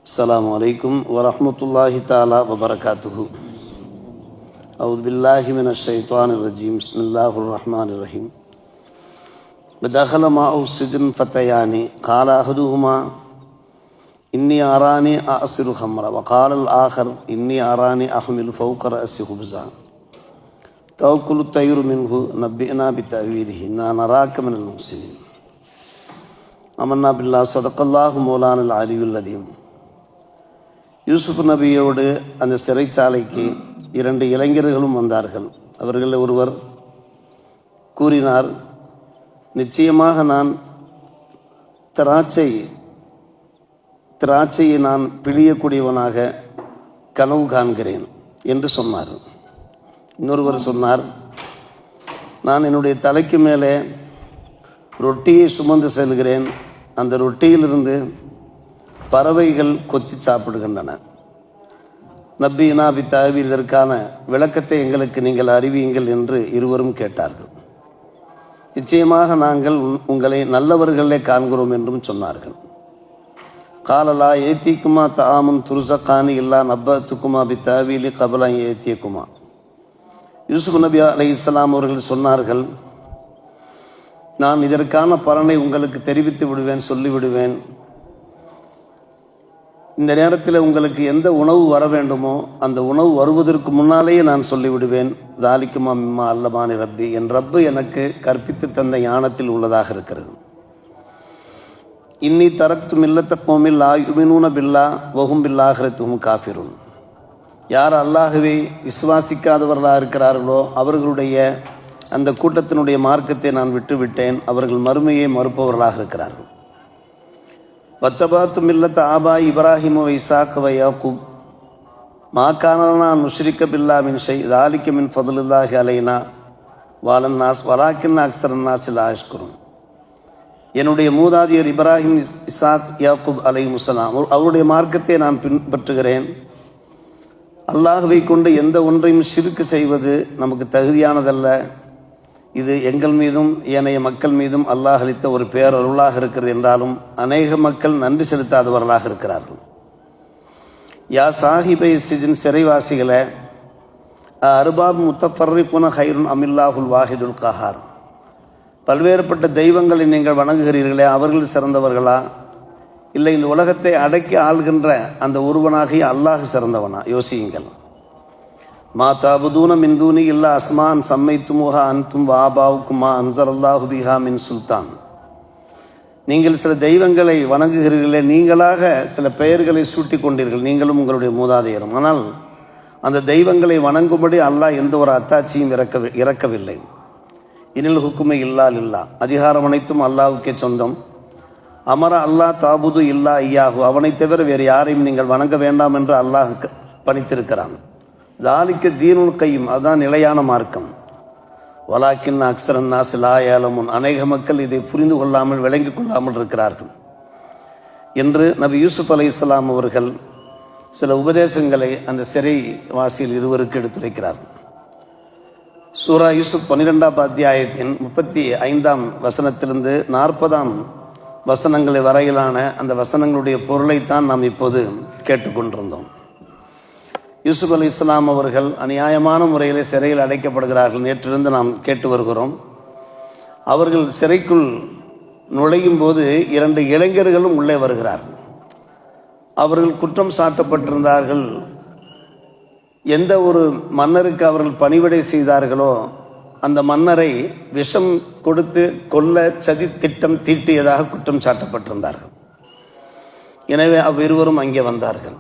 அஸ்ஸலாமு அலைக்கும் வரஹ்மத்துல்லாஹி தஆலா வபரகாத்துஹு. அஊது பில்லாஹி மினஷ் ஷைத்தானிர் ரஜீம். பிஸ்மில்லாஹிர் ரஹ்மானிர் ரஹீம். வதஹல மாஅஹு ஸிஜ்ன் ஃபதயானி கால அஹதுஹுமா இன்னி அரானி அஸிரு ஹம்ர வகால அல் ஆஹர் இன்னி அரானி அஹ்மிலு ஃபௌக ரஅஸி ஹுப்ஸா தவக்குலு தய்ரு மின்ஹு நப்பினா பித்தஅவீலிஹி இன்னா நராக மினல் முஹ்ஸினீன். அமன்னா பில்லாஹ் ஸதகல்லாஹு மௌலானல் அலியுல் அலீம். யூசுப் நபியோடு அந்த சிறைச்சாலைக்கு 2 இளைஞர்களும் வந்தார்கள். அவர்களில் ஒருவர் கூறினார், நிச்சயமாக நான் திராட்சையை நான் பிழியக்கூடியவனாக கனவு காண்கிறேன் என்று சொன்னார். இன்னொருவர் சொன்னார், நான் என்னுடைய தலைக்கு மேலே ரொட்டியை சுமந்து செல்கிறேன், அந்த ரொட்டியிலிருந்து பறவைகள் கொத்தி சாப்பிடுகின்றன. நப்பினா பித்தஅவீல், இதற்கான விளக்கத்தை எங்களுக்கு நீங்கள் அறிவியுங்கள் என்று இருவரும் கேட்டார்கள். நிச்சயமாக நாங்கள் உங்களை நல்லவர்களே காண்கிறோம் என்றும் சொன்னார்கள். காலலா ஏத்திக்குமா தாமும் துருசக்கானி இல்லா நப்பத்துக்குமா பித்தஅவீலி கபலா ஏத்தியக்குமா. யூசுப் நபி அலைஹிஸ்ஸலாம் அவர்கள் சொன்னார்கள், நான் இதற்கான பலனை உங்களுக்கு தெரிவித்து விடுவேன், சொல்லிவிடுவேன். இந்த நேரத்தில் உங்களுக்கு எந்த உணவு வர வேண்டுமோ அந்த உணவு வருவதற்கு முன்னாலேயே நான் சொல்லிவிடுவேன். தாலிக்குமா மிம்மா அல்லமானி ரப்பி, என் ரப்பு எனக்கு கற்பித்து தந்த ஞானத்தில் உள்ளதாக இருக்கிறது. இன்னி தரக்து மில்லத்த கோமில் லா யுமினூன பில்லா வஹும் பில்லாஹிரத்துஹும் காஃபிருன். யார் அல்லாஹ்வை விசுவாசிக்காதவர்களாக இருக்கிறார்களோ அவர்களுடைய அந்த கூட்டத்தினுடைய மார்க்கத்தை நான் விட்டுவிட்டேன். அவர்கள் மறுமையை மறுப்பவர்களாக இருக்கிறார்கள். வத்தபாத்து மில்லத்த ஆபாய் இப்ராஹிம் வ இசாக் வ யாக்கூப் மா கானனா நுஷ்ரிக பில்லா மின் ஷை தாலிக மின் ஃபதுலில்லாஹி அலைனா வாலன் நாஸ் வலாக்கின் அக்ஸரன் நாஸி லா யஷ்குரூன். என்னுடைய மூதாதையர் இப்ராஹிம், இசாக், யாக்கூப் அலைஹிமுஸ்ஸலாம் அவருடைய மார்க்கத்தை நான் பின்பற்றுகிறேன். அல்லாஹ்வை கொண்டு எந்த ஒன்றையும் ஷிர்க் செய்வது நமக்கு தகுதியானதல்ல. இது எங்கள் மீதும் ஏனைய மக்கள் மீதும் அல்லாஹ் அளித்த ஒரு பேரருளாக இருக்கிறது. என்றாலும் அநேக மக்கள் நன்றி செலுத்தாதவர்களாக இருக்கிறார்கள். யா சாஹிபை சிஜின், சிறைவாசிகளை, அர்பாப் முத்தஃபர்ரிகுன ஹைருன் அமில்லாஹுல் வாஹிதுல் கஹார். பல்வேறுபட்ட தெய்வங்களை நீங்கள் வணங்குகிறீர்களே, அவர்கள் சிறந்தவர்களா, இல்லை இந்த உலகத்தை அடக்கி ஆள்கின்ற அந்த ஒருவனாகிய அல்லாஹ் சிறந்தவனா? யோசியுங்கள். மா தாபுதூன மின்தூனி இல்லா அஸ்மான் சம்மைத்துமுஹா அன்தும் வாபாவுக்குமா அன்சர் அல்லாஹு பிஹா மின் சுல்தான். நீங்கள் சில தெய்வங்களை வணங்குகிறீர்களே, நீங்களாக சில பெயர்களை சூட்டி கொண்டீர்கள், நீங்களும் உங்களுடைய மூதாதையரும். ஆனால் அந்த தெய்வங்களை வணங்கும்படி அல்லாஹ் எந்த ஒரு அத்தாட்சியும் இறக்கவில்லை. இனில் ஹுக்குமை இல்லா, அதிகாரம் அனைத்தும் அல்லாஹுக்கே சொந்தம். அமர அல்லாஹ் தாபுது இல்லா ஐயாஹு, அவனை தவிர வேறு யாரையும் நீங்கள் வணங்க வேண்டாம் என்று அல்லாஹ் பணித்திருக்கிறான். தாலிக்க தீனுல் கையும், அதுதான் நிலையான மார்க்கம். வலாக்கின் அக்ஸரன் நாஸ் லா யஅலமூன், அநேக மக்கள் இதை புரிந்து கொள்ளாமல் விளங்கிக் கொள்ளாமல் இருக்கிறார்கள் என்று நபி யூசுப் அலைஹிஸ்ஸலாம் அவர்கள் சில உபதேசங்களை அந்த சிறை வாசியில் இருவருக்கு எடுத்துரைக்கிறார்கள். சூரா யூசுப் 12ஆம் அத்தியாயத்தின் 35ஆம் வசனத்திலிருந்து 40ஆம் வசனங்களை வரையிலான அந்த வசனங்களுடைய பொருளைத்தான் நாம் இப்போது கேட்டுக்கொண்டிருந்தோம். யூசுப் அலைஹிஸ்ஸலாம் அவர்கள் அநியாயமான முறையில் சிறையில் அடைக்கப்படுகிறார்கள். நேற்றிருந்து நாம் கேட்டு வருகிறோம். அவர்கள் சிறைக்குள் நுழையும் போது 2 இளைஞர்களும் உள்ளே வருகிறார்கள். அவர்கள் குற்றம் சாட்டப்பட்டிருந்தார்கள். எந்த ஒரு மன்னருக்கு அவர்கள் பணிவிடை செய்தார்களோ அந்த மன்னரை விஷம் கொடுத்து கொல்ல சதி திட்டம் தீட்டியதாக குற்றம் சாட்டப்பட்டிருந்தார்கள். எனவே அவ்விருவரும் அங்கே வந்தார்கள்.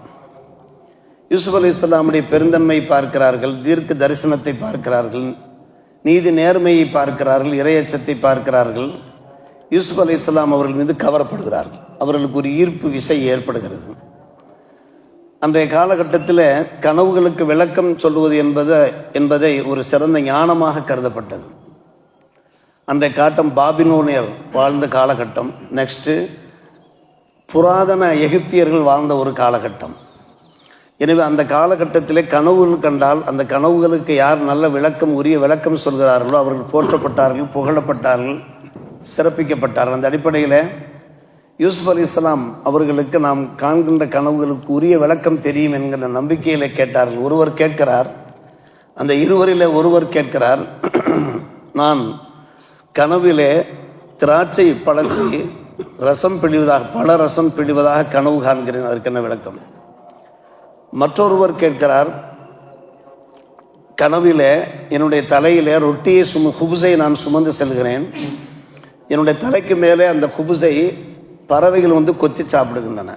யூசுப் அலைஹிஸ்ஸலாமுடைய பெருந்தன்மை பார்க்கிறார்கள், தீர்க்க தரிசனத்தை பார்க்கிறார்கள், நீதி நேர்மையை பார்க்கிறார்கள், இறையச்சத்தை பார்க்கிறார்கள். யூசுப் அலைஹிஸ்ஸலாம் அவர்கள் மீது கவரப்படுகிறார்கள். அவர்களுக்கு ஒரு ஈர்ப்பு விசை ஏற்படுகிறது. அன்றைய காலகட்டத்தில் கனவுகளுக்கு விளக்கம் சொல்வது என்பதை ஒரு சிறந்த ஞானமாக கருதப்பட்டது. அன்றைய காட்டம் பாபிலோனியர் வாழ்ந்த காலகட்டம். நெக்ஸ்ட்டு புராதன எகிப்தியர்கள் வாழ்ந்த ஒரு காலகட்டம். எனவே அந்த காலகட்டத்திலே கனவுகள் கண்டால் அந்த கனவுகளுக்கு யார் நல்ல விளக்கம், உரிய விளக்கம் சொல்கிறார்களோ அவர்கள் போற்றப்பட்டார்கள், புகழப்பட்டார்கள், சிறப்பிக்கப்பட்டார்கள். அந்த அடிப்படையில் யூசுப் அலைஹிஸ்ஸலாம் அவர்களுக்கு நாம் காண்கின்ற கனவுகளுக்கு உரிய விளக்கம் தெரியும் என்கிற நம்பிக்கையில் கேட்டார்கள். ஒருவர் கேட்கிறார், அந்த இருவரில் ஒருவர் கேட்கிறார், நான் கனவிலே திராட்சை பழத்தை ரசம் பிழிவதாக பல ரசம் பிழிவதாக கனவு காண்கிறேன், அதற்கென்ன விளக்கம்? மற்றொருவர் கேட்கிறார், கனவிலே என்னுடைய தலையிலே ரொட்டியை ஹுபுஸை நான் சுமந்து செல்கிறேன், என்னுடைய தலைக்கு மேலே அந்த ஹுபுஸை பறவைகள் வந்து கொத்தி சாப்பிடுகின்றன.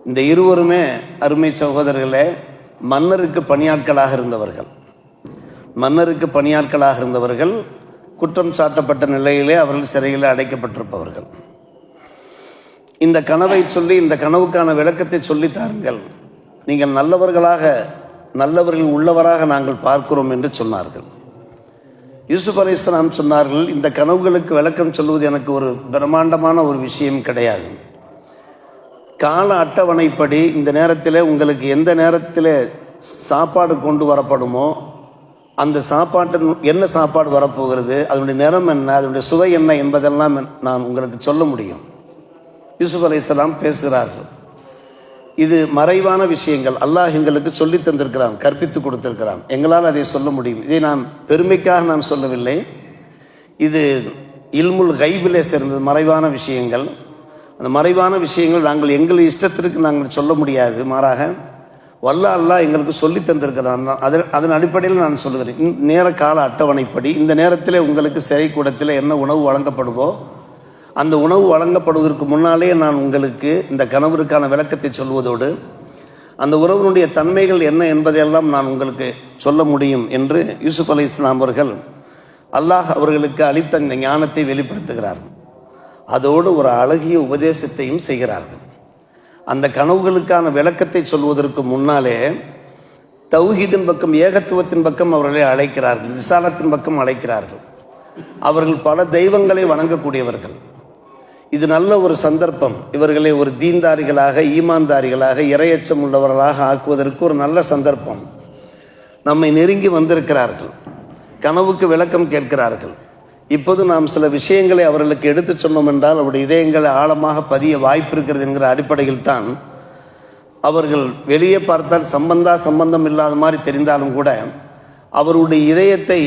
இந்த இருவருமே அருமை சகோதரர்களே மன்னருக்கு பணியாட்களாக இருந்தவர்கள், குற்றம் சாட்டப்பட்ட நிலையிலே அவர்கள் சிறையில் அடைக்கப்பட்டிருப்பவர்கள். இந்த கனவை சொல்லி, இந்த கனவுக்கான விளக்கத்தை சொல்லி தாருங்கள், நீங்கள் நல்லவர்கள் உள்ளவராக நாங்கள் பார்க்கிறோம் என்று சொன்னார்கள். யூசுப் அலைஹிஸ்ஸலாம் சொன்னார்கள், இந்த கனவுகளுக்கு விளக்கம் சொல்வது எனக்கு ஒரு பிரம்மாண்டமான ஒரு விஷயம் கிடையாது. கால அட்டவணைப்படி இந்த நேரத்தில் உங்களுக்கு எந்த நேரத்தில் சாப்பாடு கொண்டு வரப்படுமோ அந்த சாப்பாட்டு என்ன சாப்பாடு வரப்போகிறது, அதனுடைய நிறம் என்ன, அதனுடைய சுவை என்ன என்பதெல்லாம் நான் உங்களுக்கு சொல்ல முடியும். யூசுப் அலைஹிஸ்ஸலாம் பேசுகிறார்கள். இது மறைவான விஷயங்கள் அல்லாஹ் எங்களுக்கு சொல்லி தந்திருக்கிறான், கற்பித்து கொடுத்திருக்கிறான், எங்களால் அதை சொல்ல முடியும். இதை நான் பெருமைக்காக நான் சொல்லவில்லை, இது இல்முல் கைபிலே சேர்ந்தது, மறைவான விஷயங்கள். அந்த மறைவான விஷயங்கள் நாங்கள் எங்கள் இஷ்டத்திற்கு நாங்கள் சொல்ல முடியாது, மாறாக அல்லாஹ் எங்களுக்கு சொல்லி தந்திருக்கிறான். அதன் அடிப்படையில் நான் சொல்லுகிறேன். நேர கால அட்டவணைப்படி இந்த நேரத்தில் உங்களுக்கு சிறைக்கூடத்தில் என்ன உணவு வழங்கப்படுமோ அந்த உணவு வழங்கப்படுவதற்கு முன்னாலே நான் உங்களுக்கு இந்த கனவிற்கான விளக்கத்தை சொல்வதோடு அந்த உணவினுடைய தன்மைகள் என்ன என்பதையெல்லாம் நான் உங்களுக்கு சொல்ல முடியும் என்று யூசுப் அலைஹிஸ்ஸலாம் அவர்கள் அல்லாஹ் அவர்களுக்கு அளித்த இந்த ஞானத்தை வெளிப்படுத்துகிறார்கள். அதோடு ஒரு அழகிய உபதேசத்தையும் செய்கிறார்கள். அந்த கனவுகளுக்கான விளக்கத்தை சொல்வதற்கு முன்னாலே தௌஹீதின் பக்கம், ஏகத்துவத்தின் பக்கம் அவர்களை அழைக்கிறார்கள், ரிசாலத்தின் பக்கம் அழைக்கிறார்கள். அவர்கள் பல தெய்வங்களை வணங்கக்கூடியவர்கள். இது நல்ல ஒரு சந்தர்ப்பம், இவர்களை ஒரு தீன்தாரிகளாக, ஈமான்தாரிகளாக, இறையச்சம் உள்ளவர்களாக ஆக்குவதற்கு ஒரு நல்ல சந்தர்ப்பம். நம்மை நெருங்கி வந்திருக்கிறார்கள், கனவுக்கு விளக்கம் கேட்கிறார்கள். இப்போது நாம் சில விஷயங்களை அவர்களுக்கு எடுத்து சொன்னோம் என்றால் அவருடைய இதயங்களை ஆழமாக பதிய வாய்ப்பு இருக்கிறது என்கிற அடிப்படையில் தான் அவர்கள் வெளியே பார்த்தால் சம்பந்தம் இல்லாத மாதிரி தெரிந்தாலும் கூட அவருடைய இதயத்தை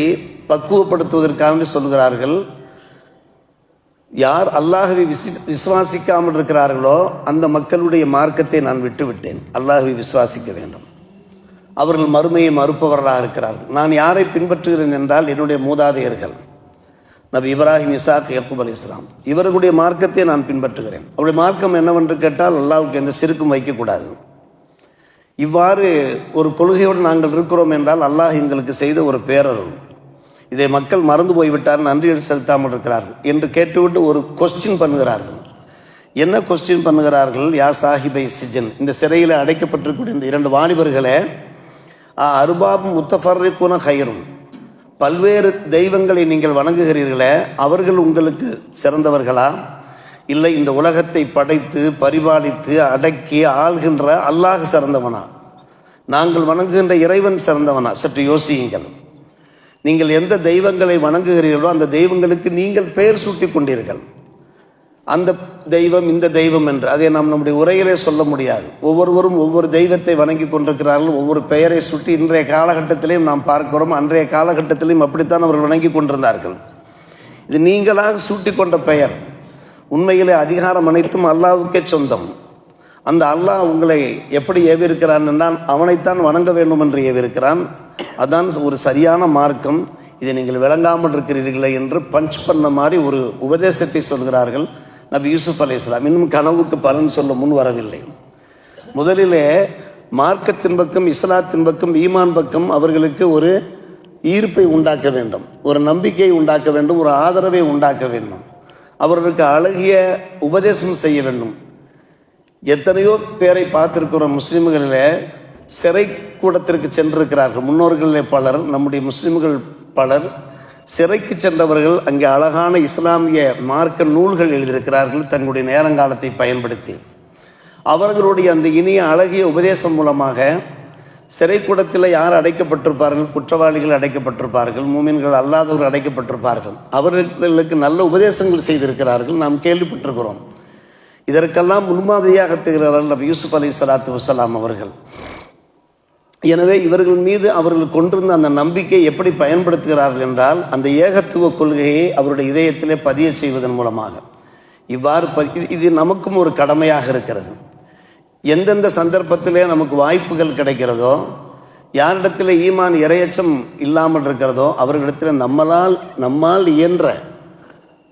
பக்குவப்படுத்துவதற்காக சொல்கிறார்கள். யார் அல்லாஹ்வை விசுவாசிக்காமல் இருக்கிறார்களோ அந்த மக்களுடைய மார்க்கத்தை நான் விட்டுவிட்டேன், அல்லாஹ்வை விசுவாசிக்க வேண்டும். அவர்கள் மறுமையை மறுப்பவர்களாக இருக்கிறார்கள். நான் யாரை பின்பற்றுகிறேன் என்றால் என்னுடைய மூதாதையர்கள் நபி இப்ராஹிம், இசாக், யக்கூப் அலைஹிஸ்ஸலாம் இவர்களுடைய மார்க்கத்தை நான் பின்பற்றுகிறேன். அவருடைய மார்க்கம் என்னவென்று கேட்டால் அல்லாஹ்வுக்கு எந்த சிறுக்கும் வைக்கக்கூடாது. இவ்வாறு ஒரு கொள்கையோடு நாங்கள் இருக்கிறோம் என்றால் அல்லாஹ் எங்களுக்கு செய்த ஒரு பேரருள். இதை மக்கள் மறந்து போய்விட்டார், நன்றிகள் செலுத்தாமல் இருக்கிறார்கள் என்று கேட்டுவிட்டு ஒரு கொஸ்டின் பண்ணுகிறார்கள். என்ன கொஸ்டின் பண்ணுகிறார்கள்? யா சாஹிபை சிஜன், இந்த சிறையில் அடைக்கப்பட்டிருக்கக்கூடிய இந்த இரண்டு வாலிபர்களே, அருபாபும் முத்தஃபர்ரிகுன ஹைரும், பல்வேறு தெய்வங்களை நீங்கள் வணங்குகிறீர்களே, அவர்கள் உங்களுக்கு சிறந்தவர்களா, இல்லை இந்த உலகத்தை படைத்து பரிபாலித்து அடக்கி ஆள்கின்ற அல்லாஹ் சிறந்தவனா, நாங்கள் வணங்குகின்ற இறைவன் சிறந்தவனா? சற்று யோசியுங்கள். நீங்கள் எந்த தெய்வங்களை வணங்குகிறீர்களோ அந்த தெய்வங்களுக்கு நீங்கள் பெயர் சூட்டி கொண்டீர்கள். அந்த தெய்வம் இந்த தெய்வம் என்று அதை நாம் நம்முடைய உரையிலே சொல்ல முடியாது. ஒவ்வொருவரும் ஒவ்வொரு தெய்வத்தை வணங்கி கொண்டிருக்கிறார்கள், ஒவ்வொரு பெயரை சுட்டி இன்றைய காலகட்டத்திலையும் நாம் பார்க்கிறோம். அன்றைய காலகட்டத்திலையும் அப்படித்தான் அவர்கள் வணங்கி கொண்டிருந்தார்கள். இது நீங்களாக சூட்டி கொண்ட பெயர். உண்மையிலே அதிகாரம் அனைத்தும் அல்லாஹ்வுக்கே சொந்தம். அந்த அல்லாஹ் உங்களை எப்படி ஏவிருக்கிறான் என்றால் அவனைத்தான் வணங்க வேண்டும் என்று ஏவிருக்கிறான். அதான் ஒரு சரியான மார்க்கம். இதை நீங்கள் விளங்காமல் இருக்கிறீர்களே என்று பஞ்ச் பண்ண மாதிரி ஒரு உபதேசத்தை சொல்கிறார்கள் நபி யூசுப் அலைஹிஸ்ஸலாம். இன்னும் கனவுக்கு பலன் சொல்ல முன் வரவில்லை. முதலிலே மார்க்கத்தின் பக்கம், இஸ்லாத்தின் பக்கம், ஈமான் பக்கம் அவர்களுக்கு ஒரு ஈர்ப்பை உண்டாக்க வேண்டும், ஒரு நம்பிக்கையை உண்டாக்க வேண்டும், ஒரு ஆதரவை உண்டாக்க வேண்டும், அவர்களுக்கு அழகிய உபதேசம் செய்ய வேண்டும். எத்தனையோ பேரை பார்த்திருக்கிறோம் முஸ்லிம்களில் சிறை கூடத்திற்கு சென்றிருக்கிறார்கள். முன்னோர்களிலே பலர், நம்முடைய முஸ்லிம்கள் பலர் சிறைக்கு சென்றவர்கள் அங்கே அழகான இஸ்லாமிய மார்க்க நூல்கள் எழுதியிருக்கிறார்கள் தங்களுடைய நேரங்காலத்தை பயன்படுத்தி. அவர்களுடைய அந்த இனிய அழகிய உபதேசம் மூலமாக சிறைக்கூடத்தில் யார் அடைக்கப்பட்டிருப்பார்கள்? குற்றவாளிகள் அடைக்கப்பட்டிருப்பார்கள், மூமின்கள் அல்லாதவர்கள் அடைக்கப்பட்டிருப்பார்கள். அவர்களுக்கு நல்ல உபதேசங்கள் செய்திருக்கிறார்கள், நாம் கேள்விப்பட்டிருக்கிறோம். இதற்கெல்லாம் முன்மாதிரியாக திகழ்கிறார்கள் நபி யூசுப் அலைஹிஸ்ஸலாத்து வஸ்ஸலாம் அவர்கள். எனவே இவர்கள் மீது அவர்கள் கொண்டிருந்த அந்த நம்பிக்கை எப்படி பயன்படுத்துகிறார்கள் என்றால், அந்த ஏகத்துவ கொள்கையை அவருடைய இதயத்திலே பதிய செய்வதன் மூலமாக. இவ்வாறு இது நமக்கும் ஒரு கடமையாக இருக்கிறது. எந்தெந்த சந்தர்ப்பத்திலே நமக்கு வாய்ப்புகள் கிடைக்கிறதோ, யாரிடத்தில் ஈமான் இறையச்சம் இல்லாமல் இருக்கிறதோ, அவர்களிடத்தில் நம்மால் இயன்ற,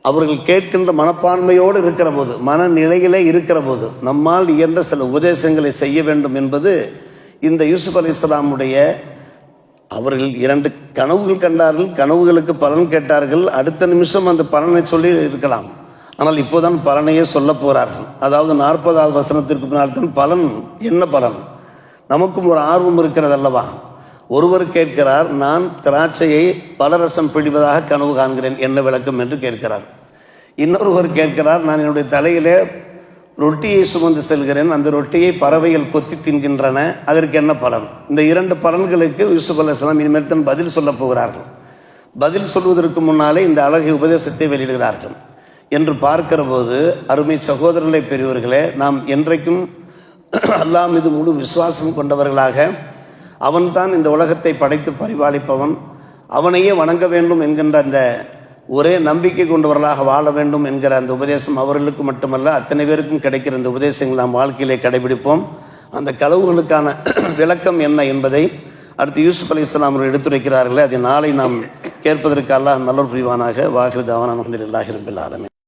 அவர்கள் கேட்கின்ற மனப்பான்மையோடு இருக்கிற போது, மனநிலையிலே இருக்கிற போது நம்மால் இயன்ற சில உபதேசங்களை செய்ய வேண்டும் என்பது இந்த யூசுப் அலைஹிஸ்ஸலாமுடைய. அவர்கள் 2 கனவுகள் கண்டார்கள், கனவுகளுக்கு பலன் கேட்டார்கள். அடுத்த நிமிஷம் அந்த பலனை சொல்லி இருக்கலாம், ஆனால் இப்போதான் பலனையே சொல்ல போகிறார்கள். அதாவது 40வது வசனத்திற்கு பின்னால் தான் பலன். என்ன பலன்? நமக்கும் ஒரு ஆர்வம் இருக்கிறது அல்லவா? ஒருவர் கேட்கிறார், நான் திராட்சையை பலரசம் பிடிவதாக கனவு காண்கிறேன், என்ன விளக்கம் என்று கேட்கிறார். இன்னொருவர் கேட்கிறார், நான் என்னுடைய தலையிலே ரொட்டியை சுமந்து செல்கிறேன், அந்த ரொட்டியை பறவைகள் கொத்தி தின்கின்றன, அதற்கு என்ன பலன்? இந்த 2 பலன்களுக்கு யூசுப் அலைஹிஸ்ஸலாம் இனிமேல் தான் பதில் சொல்ல போகிறார்கள். பதில் சொல்வதற்கு முன்னாலே இந்த அழகிய உபதேசத்தை வெளியிடுகிறார்கள் என்று பார்க்கிற போது, அருமை சகோதரர்களை, பெரியவர்களே, நாம் என்றைக்கும் அல்லாஹ் மீது முழு விசுவாசம் கொண்டவர்களாக, அவன்தான் இந்த உலகத்தை படைத்து பரிபாலிப்பவன், அவனையே வணங்க வேண்டும் என்கின்ற அந்த ஒரே நம்பிக்கை கொண்டவர்களாக வாழ வேண்டும் என்கிற அந்த உபதேசம் அவர்களுக்கு மட்டுமல்ல, அத்தனை பேருக்கும் கிடைக்கிற இந்த உபதேசங்கள் நாம் வாழ்க்கையிலே கடைபிடிப்போம். அந்த கனவுகளுக்கான விளக்கம் என்ன என்பதை அடுத்து யூசுப் அலைஹிஸ்ஸலாம் அவர்கள் எடுத்துரைக்கிறார்களே, அதை நாளை நாம் கேட்பதற்கு அல்லாஹ் நல்லொரு புரிவானாக. வாஹிர் தஅவானா அல்ஹம்துலில்லாஹி ரப்பில் ஆலமீன்.